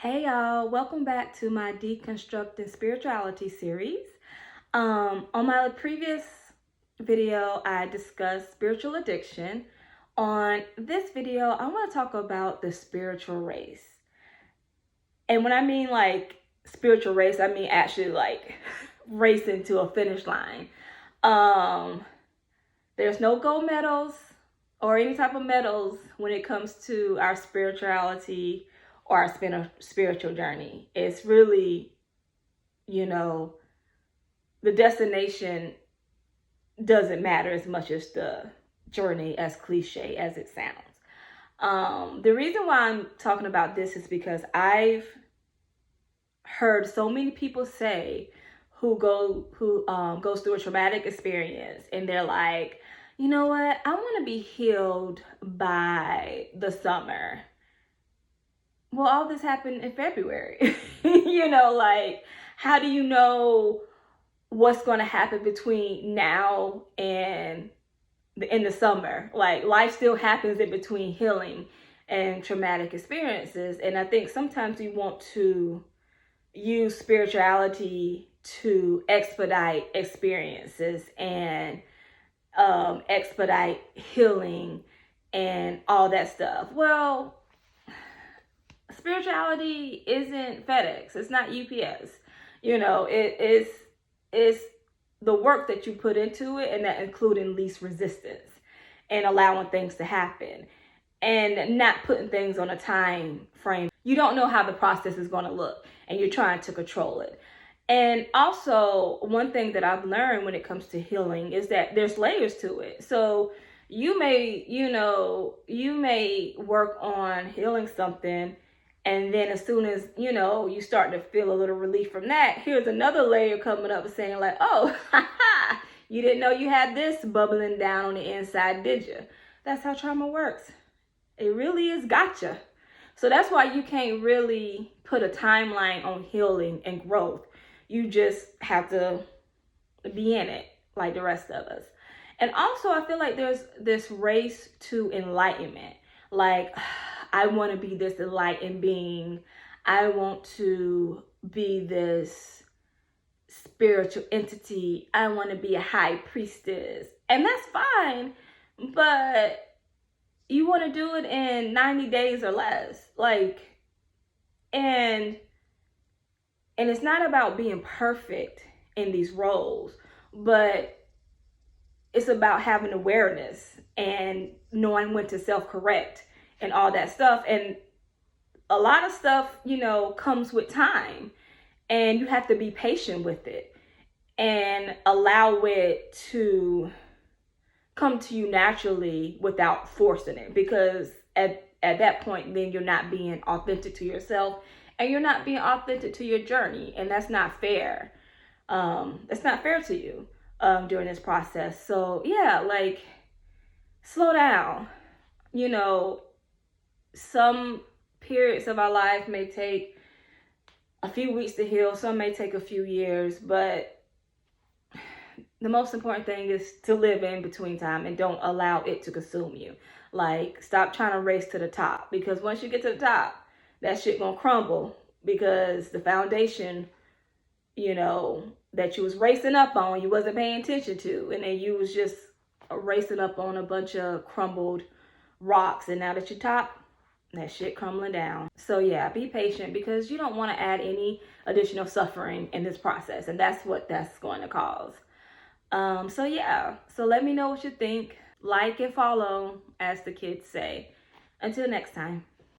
Hey y'all, welcome back to my Deconstructing Spirituality series. On my previous video, I discussed spiritual addiction. On this video, I want to talk about the spiritual race. And when I mean like spiritual race, I mean actually like racing to a finish line. There's no gold medals or any type of medals when it comes to our spirituality or our spiritual journey. It's really, the destination doesn't matter as much as the journey, as cliche as it sounds. The reason why I'm talking about this is because I've heard so many people say who goes through a traumatic experience, and they're like, you know what, I want to be healed by the summer. Well, all this happened in February. Like, how do you know what's going to happen between now and in the summer? Like, life still happens in between healing and traumatic experiences. And I think sometimes we want to use spirituality to expedite experiences and expedite healing and all that stuff. Well, spirituality isn't FedEx. It's not UPS. It's the work that you put into it, and that including least resistance and allowing things to happen and not putting things on a time frame. You don't know how the process is going to look, and you're trying to control it. And also, one thing that I've learned when it comes to healing is that there's layers to it. So you may work on healing something, and then as soon as, you start to feel a little relief from that, here's another layer coming up saying like, oh, you didn't know you had this bubbling down on the inside, did you? That's how trauma works. It really is gotcha. So that's why you can't really put a timeline on healing and growth. You just have to be in it like the rest of us. And also, I feel like there's this race to enlightenment. Like, I want to be this enlightened being. I want to be this spiritual entity. I want to be a high priestess. And that's fine. But you want to do it in 90 days or less. And it's not about being perfect in these roles, but it's about having awareness and knowing when to self-correct and all that stuff. And a lot of stuff, comes with time, and you have to be patient with it and allow it to come to you naturally without forcing it, because at that point, then you're not being authentic to yourself, and you're not being authentic to your journey, and that's not fair. It's not fair to you during this process. So yeah, like, slow down. Some periods of our life may take a few weeks to heal, some may take a few years, but the most important thing is to live in between time and don't allow it to consume you. Like, stop trying to race to the top, because once you get to the top, that shit gonna crumble, because the foundation, that you was racing up on, you wasn't paying attention to, and then you was just racing up on a bunch of crumbled rocks, and now that you're top, that shit crumbling down. So yeah, be patient, because you don't want to add any additional suffering in this process, and that's what that's going to cause. So yeah, so let me know what you think. Like and follow, as the kids say. Until next time.